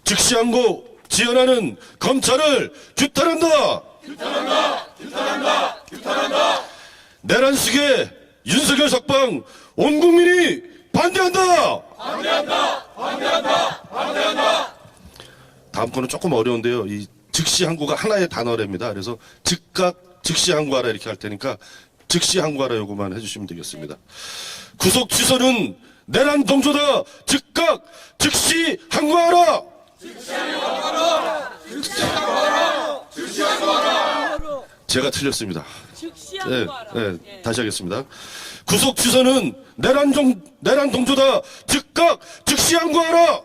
즉시항고 지연하는 검찰을 규탄한다. 내란식의 윤석열 석방 온 국민이 반대한다. 다음 거는 조금 어려운데요. 이 즉시항고가 하나의 단어랍니다. 그래서 즉각 즉시항고하라 이렇게 할 테니까 즉시항고하라 요거만 해주시면 되겠습니다. 구속 취소는 내란 동조다. 즉각 즉시항고하라. 제가 틀렸습니다. 네, 다시 하겠습니다. 구속 취소는 내란 동조다. 즉각 즉시항고하라.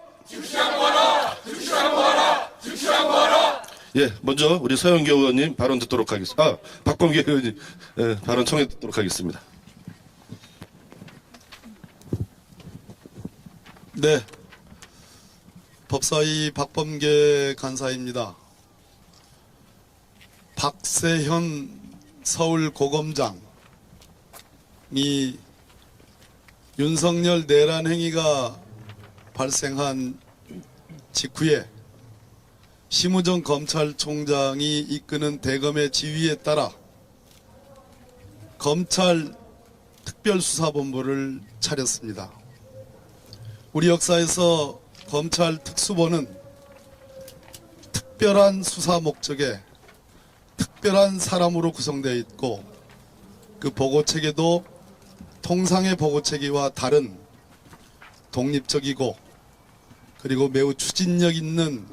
예, 먼저 우리 서영교 의원님 발언 듣도록 하겠습니다. 박범계 의원님 발언 청해 듣도록 하겠습니다. 네, 법사위 박범계 간사입니다. 박세현 서울고검장이 윤석열 내란 행위가 발생한 직후에 심우정 검찰총장이 이끄는 대검의 지휘에 따라 검찰 특별수사본부를 차렸습니다. 우리 역사에서 검찰 특수본은 특별한 수사 목적에 특별한 사람으로 구성되어 있고 그 보고체계도 통상의 보고체계와 다른 독립적이고 그리고 매우 추진력 있는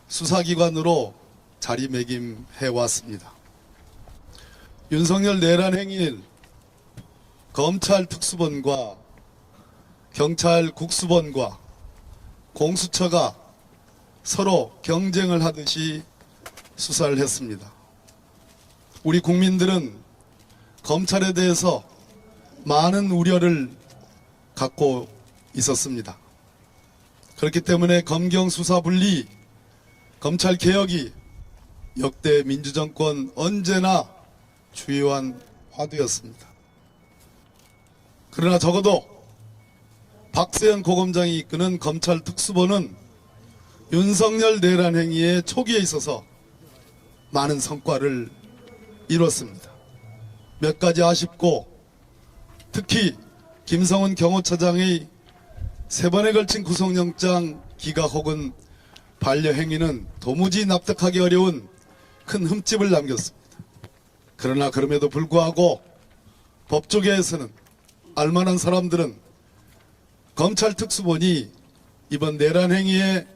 수사기관으로 자리매김해 왔습니다. 윤석열 내란 행위를 검찰 특수본과 경찰 국수본과 공수처가 서로 경쟁을 하듯이 수사를 했습니다. 우리 국민들은 검찰에 대해서 많은 우려를 갖고 있었습니다. 그렇기 때문에 검경 수사 분리, 검찰 개혁이 역대 민주정권 언제나 주요한 화두였습니다. 그러나 적어도 박세현 고검장이 이끄는 검찰 특수본은 윤석열 내란 행위의 초기에 있어서 많은 성과를 이뤘습니다. 몇 가지 아쉽고 특히 김성훈 경호처장의 3번에 걸친 구속영장 기각 혹은 반려 행위는 도무지 납득하기 어려운 큰 흠집을 남겼습니다. 그러나 그럼에도 불구하고 법조계에서는 알만한 사람들은 검찰 특수본이 이번 내란 행위의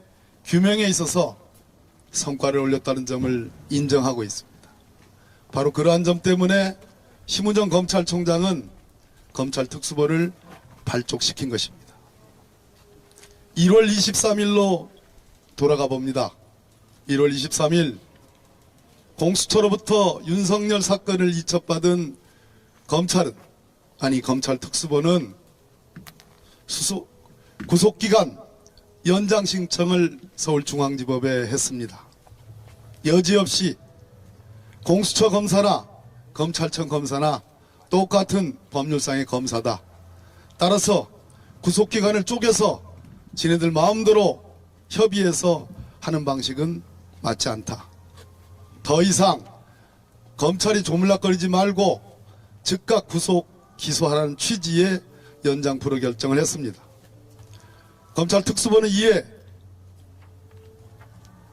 규명에 있어서 성과를 올렸다는 점을 인정하고 있습니다. 바로 그러한 점 때문에 심우정 검찰총장은 검찰 특수본을 발족시킨 것입니다. 1월 23일로 돌아가 봅니다. 1월 23일 공수처로부터 윤석열 사건을 이첩받은 검찰 특수본은 구속기간 연장 신청을 서울중앙지법에 했습니다. 여지없이 공수처 검사나 검찰청 검사나 똑같은 법률상의 검사다. 따라서 구속기간을 쪼개서 지네들 마음대로 협의해서 하는 방식은 맞지 않다. 더 이상 검찰이 조물락거리지 말고 즉각 구속 기소하라는 취지의 연장 불허 결정을 했습니다. 검찰 특수본은 이에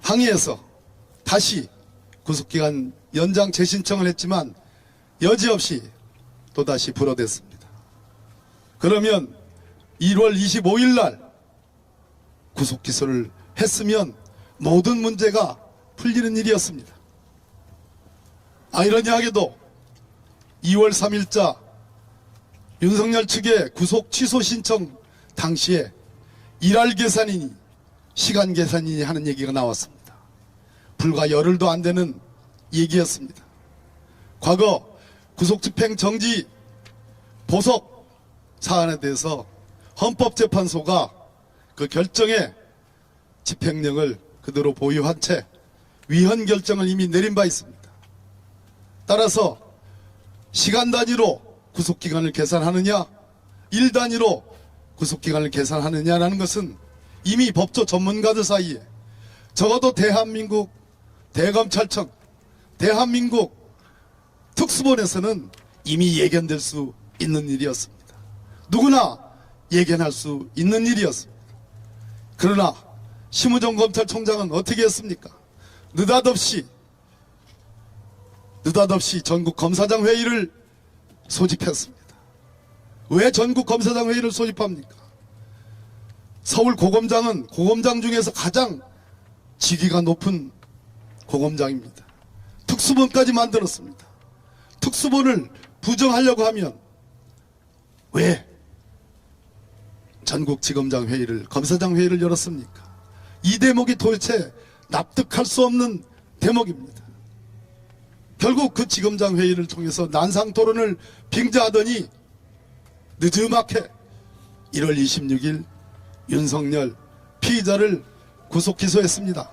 항의해서 다시 구속기간 연장 재신청을 했지만 여지없이 또다시 불허됐습니다. 그러면 1월 25일 날 구속기소를 했으면 모든 문제가 풀리는 일이었습니다. 아이러니하게도 2월 3일자 윤석열 측의 구속 취소 신청 당시에 일할 계산이니 시간 계산이니 하는 얘기가 나왔습니다. 불과 열흘도 안 되는 얘기였습니다. 과거 구속집행 정지 보석 사안에 대해서 헌법재판소가 그 결정에 집행령을 그대로 보유한 채 위헌 결정을 이미 내린 바 있습니다. 따라서 시간 단위로 구속기간을 계산하느냐, 일 단위로 구속기간을 계산하느냐라는 것은 이미 법조 전문가들 사이에 적어도 대한민국 대검찰청, 대한민국 특수본에서는 이미 예견될 수 있는 일이었습니다. 누구나 예견할 수 있는 일이었습니다. 그러나 심우정 검찰총장은 어떻게 했습니까? 느닷없이 전국 검사장 회의를 소집했습니다. 왜 전국 검사장 회의를 소집합니까? 서울 고검장은 고검장 중에서 가장 직위가 높은 고검장입니다. 특수본까지 만들었습니다. 특수본을 부정하려고 하면 왜 전국지검장 회의를, 검사장 회의를 열었습니까? 이 대목이 도대체 납득할 수 없는 대목입니다. 결국 그 지검장 회의를 통해서 난상 토론을 빙자하더니 늦음하게 1월 26일 윤석열 피의자를 구속 기소했습니다.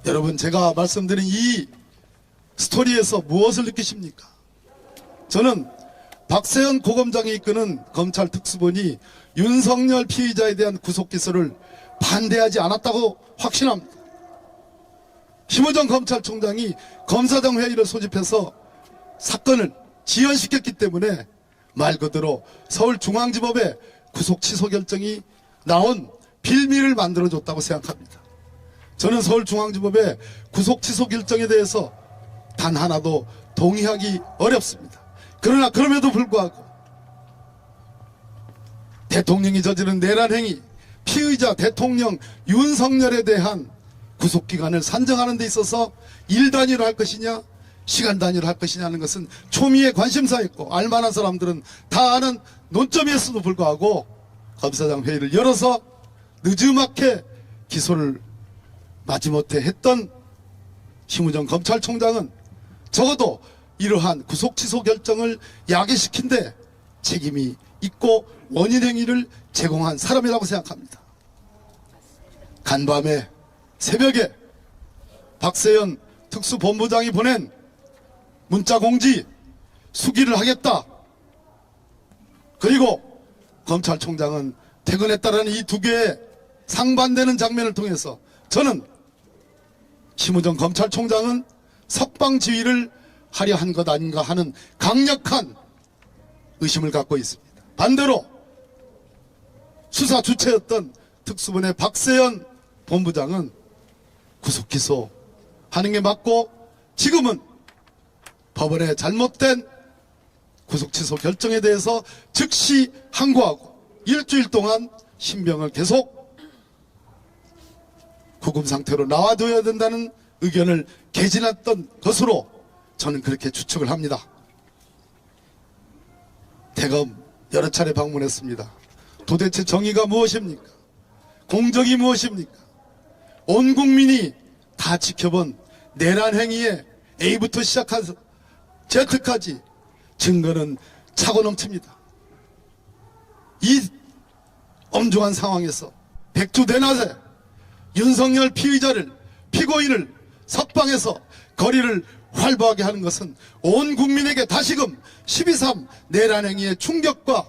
여러분, 제가 말씀드린 이 스토리에서 무엇을 느끼십니까? 저는 박세현 고검장이 이끄는 검찰 특수본이 윤석열 피의자에 대한 구속 기소를 반대하지 않았다고 확신합니다. 심우정 검찰총장이 검사장 회의를 소집해서 사건을 지연시켰기 때문에 말 그대로 서울중앙지법의 구속 취소 결정이 나온 빌미를 만들어줬다고 생각합니다. 저는 서울중앙지법의 구속 취소 결정에 대해서 단 하나도 동의하기 어렵습니다. 그러나 그럼에도 불구하고 대통령이 저지른 내란 행위, 피의자 대통령 윤석열에 대한 구속기간을 산정하는 데 있어서 일 단위로 할 것이냐 시간 단위로 할 것이냐는 것은 초미의 관심사였고 알만한 사람들은 다 아는 논점이었어도 불구하고 검사장 회의를 열어서 늦음하게 기소를 마지못해 했던 심우정 검찰총장은 적어도 이러한 구속 취소 결정을 야기시킨 데 책임이 있고 원인 행위를 제공한 사람이라고 생각합니다. 간밤에 새벽에 박세현 특수본부장이 보낸 문자 공지 수기를 하겠다. 그리고 검찰총장은 퇴근했다라는 이 두 개의 상반되는 장면을 통해서 저는 심우정 검찰총장은 석방 지휘를 하려 한 것 아닌가 하는 강력한 의심을 갖고 있습니다. 반대로 수사 주체였던 특수본의 박세현 본부장은 구속 기소하는 게 맞고 지금은 법원의 잘못된 구속 취소 결정에 대해서 즉시 항고하고 일주일 동안 신병을 계속 구금 상태로 놔둬야 된다는 의견을 개진했던 것으로 저는 그렇게 추측을 합니다. 대검 여러 차례 방문했습니다. 도대체 정의가 무엇입니까? 공정이 무엇입니까? 온 국민이 다 지켜본 내란 행위에 A부터 시작해서 Z까지 증거는 차고 넘칩니다. 이 엄중한 상황에서 백주대낮에 윤석열 피고인을 석방해서 거리를 활보하게 하는 것은 온 국민에게 다시금 12.3 내란 행위의 충격과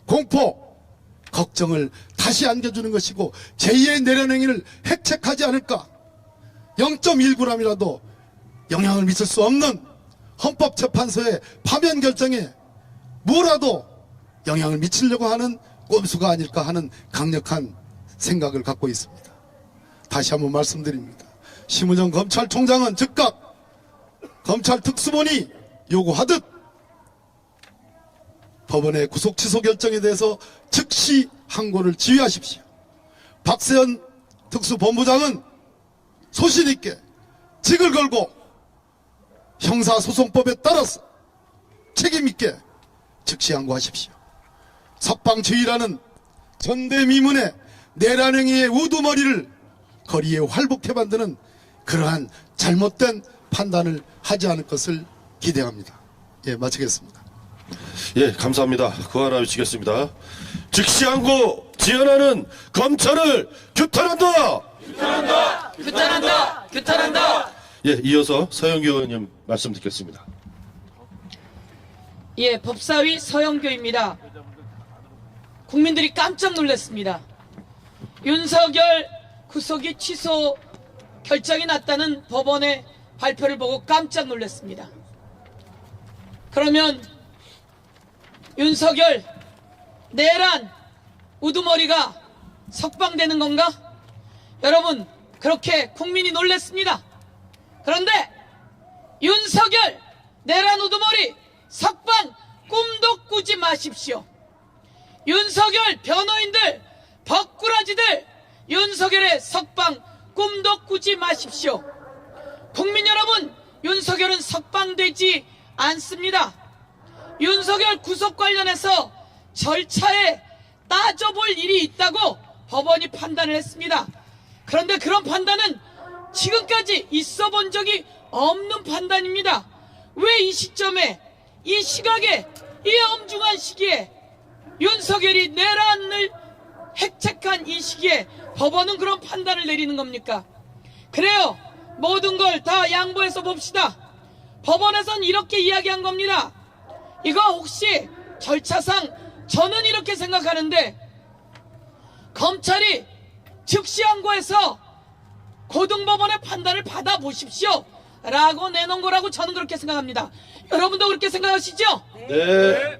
공포, 걱정을 다시 안겨주는 것이고 제2의 내란 행위를 핵책하지 않을까 0.1g이라도 영향을 미칠 수 없는 헌법재판소의 파면 결정에 뭐라도 영향을 미치려고 하는 꼼수가 아닐까 하는 강력한 생각을 갖고 있습니다. 다시 한번 말씀드립니다. 심우정 검찰총장은 즉각 검찰 특수본이 요구하듯 법원의 구속 취소 결정에 대해서 즉시 항고를 지휘하십시오. 박세현 특수본부장은 소신 있게 직을 걸고 형사소송법에 따라서 책임 있게 즉시 항고하십시오. 석방지휘라는 전대미문의 내란 행위의 우두머리를 거리에 활복해 만드는 그러한 잘못된 판단을 하지 않을 것을 기대합니다. 예, 마치겠습니다. 예, 감사합니다. 그거 하나 외치겠습니다. 즉시 항고 지연하는 검찰을 규탄한다! 규탄한다! 규탄한다! 규탄한다! 예, 이어서 서영교 의원님 말씀 듣겠습니다. 예, 법사위 서영교입니다. 국민들이 깜짝 놀랐습니다. 윤석열 구속이 결정이 났다는 법원의 발표를 보고 깜짝 놀랐습니다. 그러면 윤석열, 내란, 우두머리가 석방되는 건가? 여러분, 그렇게 국민이 놀랐습니다. 그런데 윤석열, 내란, 우두머리 석방 꿈도 꾸지 마십시오. 윤석열 변호인들, 법꾸라지들, 윤석열의 석방 꿈도 꾸지 마십시오. 국민 여러분, 윤석열은 석방되지 않습니다. 윤석열 구속 관련해서 절차에 따져볼 일이 있다고 법원이 판단을 했습니다. 그런데 그런 판단은 지금까지 있어 본 적이 없는 판단입니다. 왜 이 시점에, 이 시각에, 이 엄중한 시기에 윤석열이 내란을 핵책한 이 시기에 법원은 그런 판단을 내리는 겁니까? 그래요. 모든 걸 다 양보해서 봅시다. 법원에선 이렇게 이야기한 겁니다. 이거 혹시 절차상 저는 이렇게 생각하는데 검찰이 즉시 항고해서 고등법원의 판단을 받아보십시오 라고 내놓은 거라고 저는 그렇게 생각합니다. 여러분도 그렇게 생각하시죠? 네.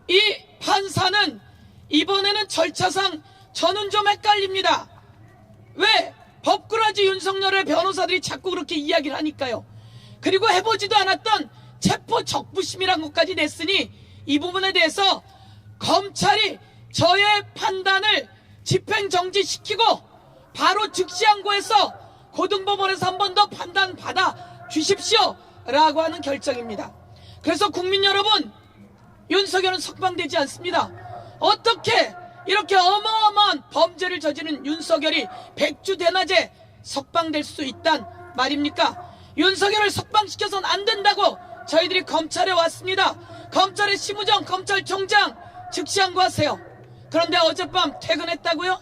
이 판사는 이번에는 절차상 저는 좀 헷갈립니다. 왜? 법꾸라지 윤석열의 변호사들이 자꾸 그렇게 이야기를 하니까요. 그리고 해보지도 않았던 체포 적부심이란 것까지 냈으니 이 부분에 대해서 검찰이 저의 판단을 집행정지시키고 바로 즉시 항고해서 고등법원에서 한 번 더 판단 받아 주십시오 라고 하는 결정입니다. 그래서 국민 여러분, 윤석열은 석방되지 않습니다. 어떻게 이렇게 어마어마한 범죄를 저지른 윤석열이 백주대낮에 석방될 수 있단 말입니까? 윤석열을 석방시켜서는 안 된다고 저희들이 검찰에 왔습니다. 검찰의 심우정 검찰총장 즉시 항고하세요. 그런데 어젯밤 퇴근했다고요?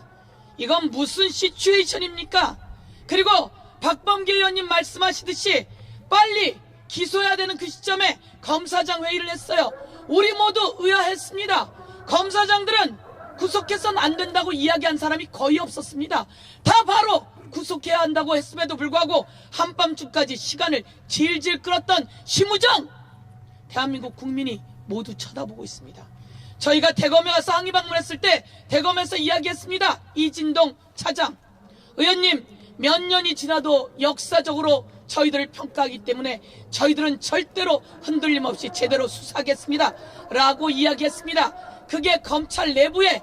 이건 무슨 시츄에이션입니까? 그리고 박범계 의원님 말씀하시듯이 빨리 기소해야 되는 그 시점에 검사장 회의를 했어요. 우리 모두 의아했습니다. 검사장들은 구속해서는 안 된다고 이야기한 사람이 거의 없었습니다. 다 바로 구속해야 한다고 했음에도 불구하고 한밤중까지 시간을 질질 끌었던 심우정, 대한민국 국민이 모두 쳐다보고 있습니다. 저희가 대검에 가서 항의 방문했을 때 대검에서 이야기했습니다. 이진동 차장, 의원님 몇 년이 지나도 역사적으로 저희들을 평가하기 때문에 저희들은 절대로 흔들림 없이 제대로 수사하겠습니다 라고 이야기했습니다. 그게 검찰 내부의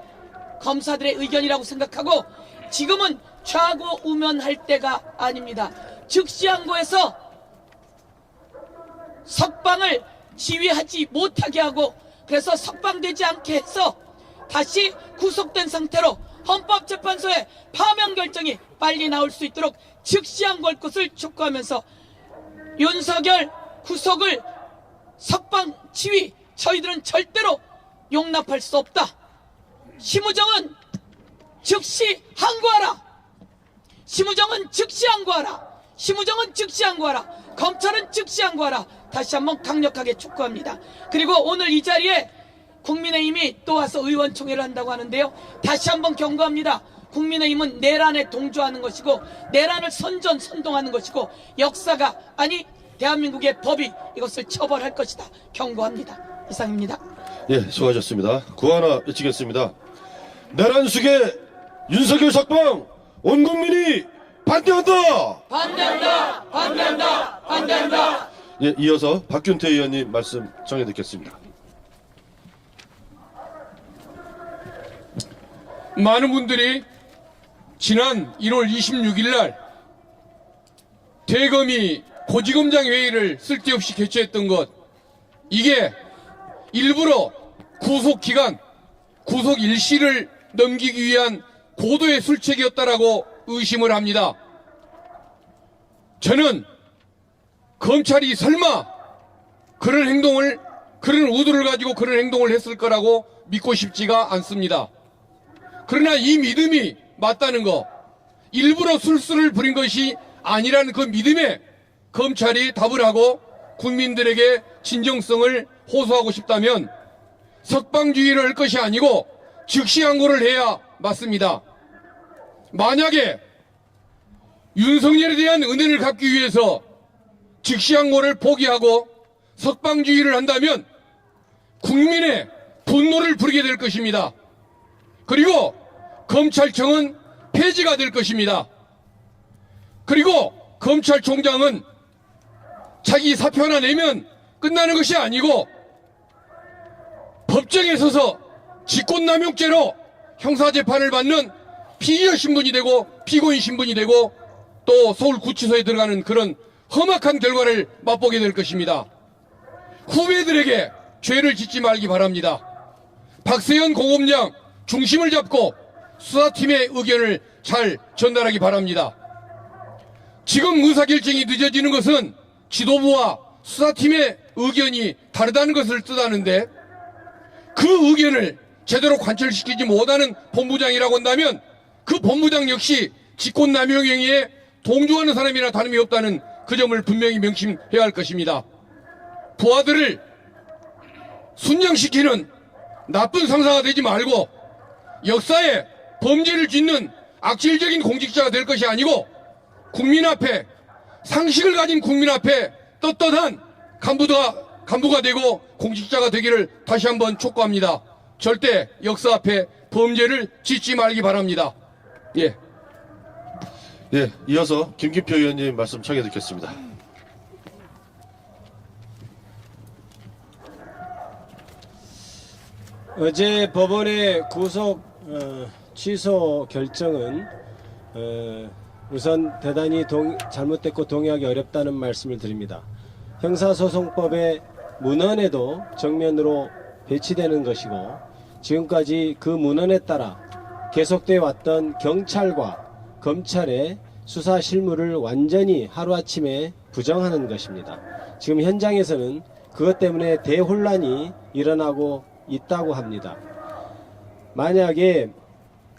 검사들의 의견이라고 생각하고 지금은 좌고우면할 때가 아닙니다. 즉시 항고해서 석방을 지휘하지 못하게 하고 그래서 석방되지 않게 해서 다시 구속된 상태로 헌법재판소의 파면 결정이 빨리 나올 수 있도록 즉시 항고할 것을 촉구하면서 윤석열 구속을 석방 지휘 저희들은 절대로 용납할 수 없다. 심우정은 즉시 항고하라. 심우정은 즉시 항고하라. 심우정은 즉시 항고하라. 검찰은 즉시 항고하라. 다시 한번 강력하게 촉구합니다. 그리고 오늘 이 자리에 국민의힘이 또 와서 의원총회를 한다고 하는데요. 다시 한번 경고합니다. 국민의힘은 내란에 동조하는 것이고 내란을 선동하는 것이고 역사가 아니 대한민국의 법이 이것을 처벌할 것이다. 경고합니다. 이상입니다. 예, 수고하셨습니다. 구호 하나 외치겠습니다. 내란 수계 윤석열 석방 온 국민이 반대한다. 반대한다. 반대한다. 반대한다. 예, 이어서 박균태 의원님 말씀 정해 듣겠습니다. 많은 분들이 지난 1월 26일 날 대검이 고지검장 회의를 쓸데없이 개최했던 것, 이게 일부러 구속기간, 구속 일시를 넘기기 위한 고도의 술책이었다라고 의심을 합니다. 저는 검찰이 설마 그런 행동을, 그런 의도를 가지고 그런 행동을 했을 거라고 믿고 싶지가 않습니다. 그러나 이 믿음이 맞다는 거, 일부러 술수를 부린 것이 아니라는 그 믿음에 검찰이 답을 하고 국민들에게 진정성을 호소하고 싶다면 석방주의를 할 것이 아니고 즉시 항고를 해야 맞습니다. 만약에 윤석열에 대한 은혜를 갚기 위해서 즉시항고를 포기하고 석방주의를 한다면 국민의 분노를 부리게 될 것입니다. 그리고 검찰청은 폐지가 될 것입니다. 그리고 검찰총장은 자기 사표 하나 내면 끝나는 것이 아니고 법정에 서서 직권남용죄로 형사재판을 받는 피의자 신분이 되고 피고인 신분이 되고 또 서울구치소에 들어가는 그런 험악한 결과를 맛보게 될 것입니다. 후배들에게 죄를 짓지 말기 바랍니다. 박세현 고검장 중심을 잡고 수사팀의 의견을 잘 전달하기 바랍니다. 지금 의사결정이 늦어지는 것은 지도부와 수사팀의 의견이 다르다는 것을 뜻하는데 그 의견을 제대로 관철시키지 못하는 본부장이라고 한다면 그 본부장 역시 직권남용 행위에 동조하는 사람이나 다름이 없다는 그 점을 분명히 명심해야 할 것입니다. 부하들을 순장시키는 나쁜 상사가 되지 말고 역사에 범죄를 짓는 악질적인 공직자가 될 것이 아니고 국민 앞에 상식을 가진 국민 앞에 떳떳한 간부가 되고 공직자가 되기를 다시 한번 촉구합니다. 절대 역사 앞에 범죄를 짓지 말기 바랍니다. 예. 예, 이어서 김기표 의원님 말씀 청해 듣겠습니다. 어제 법원의 구속 취소 결정은 우선 대단히 잘못됐고 동의하기 어렵다는 말씀을 드립니다. 형사소송법의 문헌에도 정면으로 배치되는 것이고 지금까지 그 문헌에 따라 계속되어 왔던 경찰과 검찰의 수사 실무를 완전히 하루아침에 부정하는 것입니다. 지금 현장에서는 그것 때문에 대혼란이 일어나고 있다고 합니다. 만약에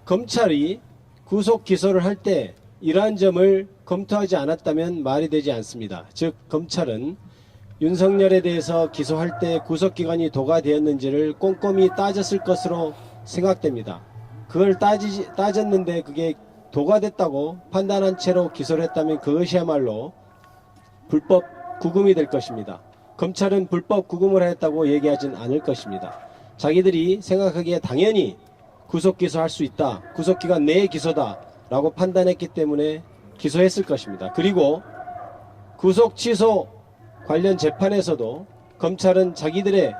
검찰이 구속 기소를 할 때 이러한 점을 검토하지 않았다면 말이 되지 않습니다. 즉 검찰은 윤석열에 대해서 기소할 때 구속기간이 도과되었는지를 꼼꼼히 따졌을 것으로 생각됩니다. 그걸 따졌는데 그게 도과됐다고 판단한 채로 기소를 했다면 그것이야말로 불법 구금이 될 것입니다. 검찰은 불법 구금을 했다고 얘기하진 않을 것입니다. 자기들이 생각하기에 당연히 구속 기소할 수 있다. 구속기간 내에 기소다. 라고 판단했기 때문에 기소했을 것입니다. 그리고 구속 취소 관련 재판에서도 검찰은 자기들이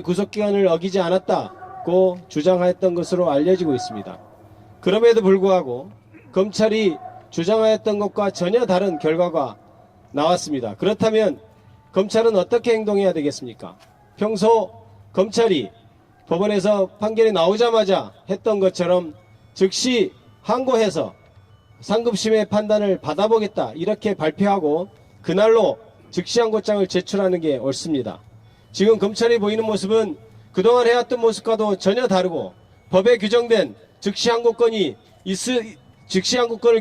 구속기간을 어기지 않았다고 주장하였던 것으로 알려지고 있습니다. 그럼에도 불구하고 검찰이 주장하였던 것과 전혀 다른 결과가 나왔습니다. 그렇다면 검찰은 어떻게 행동해야 되겠습니까? 평소 검찰이 법원에서 판결이 나오자마자 했던 것처럼 즉시 항고해서 상급심의 판단을 받아보겠다 이렇게 발표하고 그날로 즉시 항고장을 제출하는 게 옳습니다. 지금 검찰이 보이는 모습은 그동안 해왔던 모습과도 전혀 다르고 법에 규정된 즉시 항고권을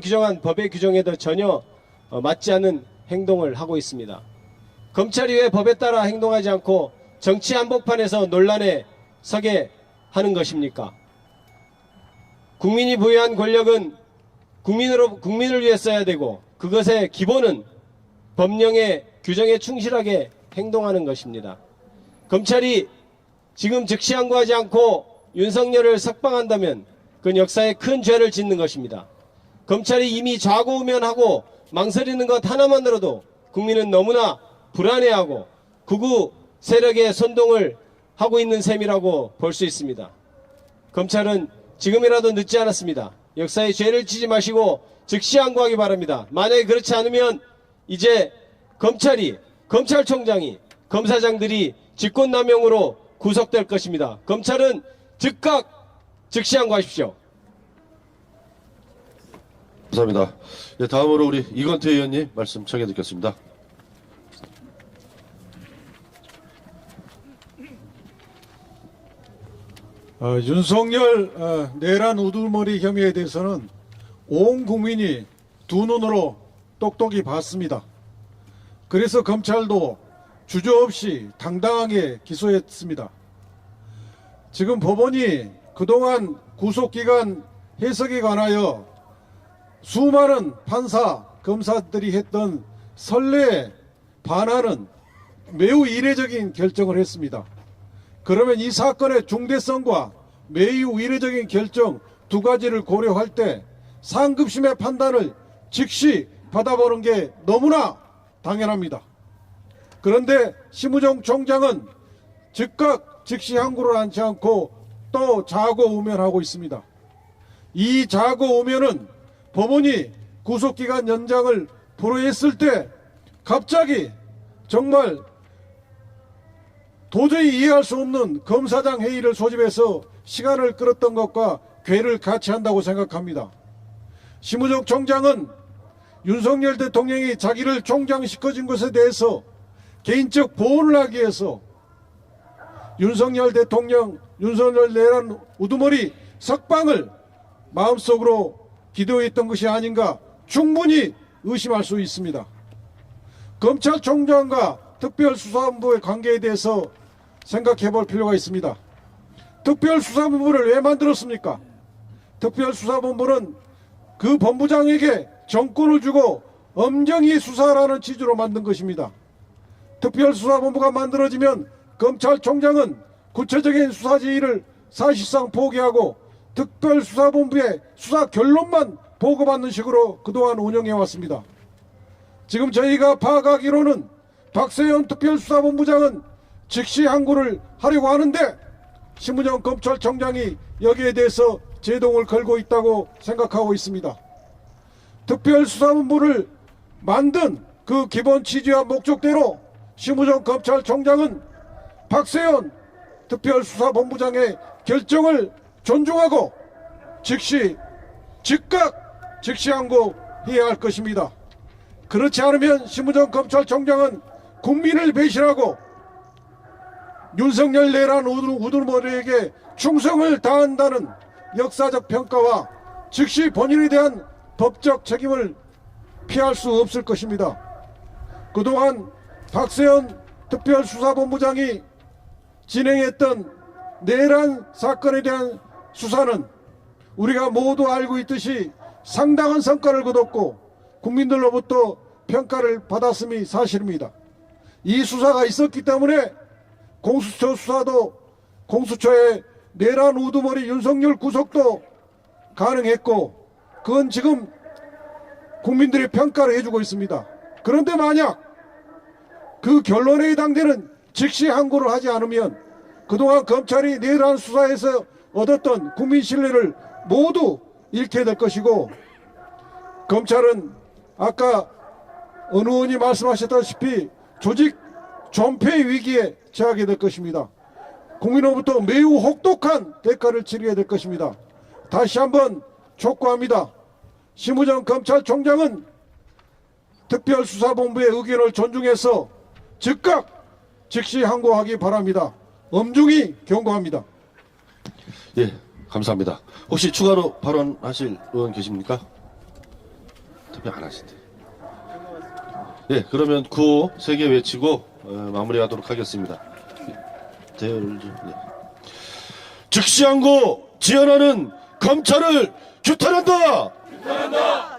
규정한 법의 규정에도 전혀 맞지 않는 행동을 하고 있습니다. 검찰이 왜 법에 따라 행동하지 않고 정치 한복판에서 논란에 서게 하는 것입니까? 국민이 부여한 권력은 국민을 위해 써야 되고 그것의 기본은 법령의 규정에 충실하게 행동하는 것입니다. 검찰이 지금 즉시 항고하지 않고 윤석열을 석방한다면 그건 역사에 큰 죄를 짓는 것입니다. 검찰이 이미 좌고우면하고 망설이는 것 하나만으로도 국민은 너무나 불안해하고 극우 세력의 선동을 하고 있는 셈이라고 볼 수 있습니다. 검찰은 지금이라도 늦지 않았습니다. 역사에 죄를 지지 마시고 즉시 항고하기 바랍니다. 만약에 그렇지 않으면 이제 검찰총장이 검사장들이 직권남용으로 구속될 것입니다. 검찰은 즉각 즉시 항고하십시오. 감사합니다. 예, 다음으로 우리 이건태 의원님 말씀 청해 듣겠습니다. 윤석열 내란 우두머리 혐의에 대해서는 온 국민이 두 눈으로 똑똑히 봤습니다. 그래서 검찰도 주저없이 당당하게 기소했습니다. 지금 법원이 그동안 구속기간 해석에 관하여 수많은 판사, 검사들이 했던 선례에 반하는 매우 이례적인 결정을 했습니다. 그러면 이 사건의 중대성과 매우 이례적인 결정 두 가지를 고려할 때 상급심의 판단을 즉시 받아보는 게 너무나 당연합니다. 그런데 심우정 총장은 즉각 즉시 항고를 하지 않고 또 자고우면하고 있습니다. 이 자고우면은 법원이 구속기간 연장을 불허했을 때 갑자기 정말 도저히 이해할 수 없는 검사장 회의를 소집해서 시간을 끌었던 것과 괴를 같이 한다고 생각합니다. 심우정 총장은 윤석열 대통령이 자기를 총장시켜준 것에 대해서 개인적 보호를 하기 위해서 윤석열 대통령, 윤석열 내란 우두머리 석방을 마음속으로 기도했던 것이 아닌가 충분히 의심할 수 있습니다. 검찰총장과 특별수사본부의 관계에 대해서 생각해 볼 필요가 있습니다. 특별수사본부를 왜 만들었습니까? 특별수사본부는 그 본부장에게 정권을 주고 엄정히 수사하라는 취지로 만든 것입니다. 특별수사본부가 만들어지면 검찰총장은 구체적인 수사 지휘를 사실상 포기하고 특별수사본부의 수사 결론만 보고받는 식으로 그동안 운영해왔습니다. 지금 저희가 파악하기로는 박세현 특별수사본부장은 즉시 항고를 하려고 하는데 심우정 검찰총장이 여기에 대해서 제동을 걸고 있다고 생각하고 있습니다. 특별수사본부를 만든 그 기본 취지와 목적대로 심우정 검찰총장은 박세현 특별수사본부장의 결정을 존중하고 즉각 즉시 항고해야 할 것입니다. 그렇지 않으면 심우정 검찰총장은 국민을 배신하고 윤석열 내란 우두머리에게 충성을 다한다는 역사적 평가와 즉시 본인에 대한 법적 책임을 피할 수 없을 것입니다. 그동안 박세현 특별수사본부장이 진행했던 내란 사건에 대한 수사는 우리가 모두 알고 있듯이 상당한 성과를 거뒀고 국민들로부터 평가를 받았음이 사실입니다. 이 수사가 있었기 때문에 공수처 수사도 공수처의 내란 우두머리 윤석열 구속도 가능했고 그건 지금 국민들이 평가를 해주고 있습니다. 그런데 만약 그 결론에 해당되는 즉시 항고를 하지 않으면 그동안 검찰이 내란 수사에서 얻었던 국민 신뢰를 모두 잃게 될 것이고 검찰은 아까 어느 의원이 말씀하셨다시피 조직 존폐 위기에 처하게 될 것입니다. 국민으로부터 매우 혹독한 대가를 치르게 될 것입니다. 다시 한번 촉구합니다. 심우정 검찰총장은 특별수사본부의 의견을 존중해서 즉각 즉시 항고하기 바랍니다. 엄중히 경고합니다. 예, 감사합니다. 혹시 추가로 발언하실 의원 계십니까? 답변 안 하신대. 예, 그러면 구호 3개 외치고 마무리하도록 하겠습니다. 대열을 좀. 예. 즉시 항고 지연하는 검찰을 규탄한다.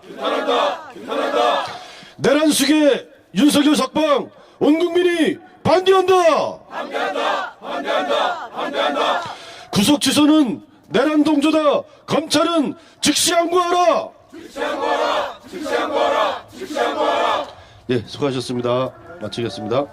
규탄한다. 내란 수계 윤석열 석방 온 국민이 반대한다. 구속 취소는 내란 동조다. 검찰은 즉시 항고하라. 예, 수고하셨습니다. 마치겠습니다.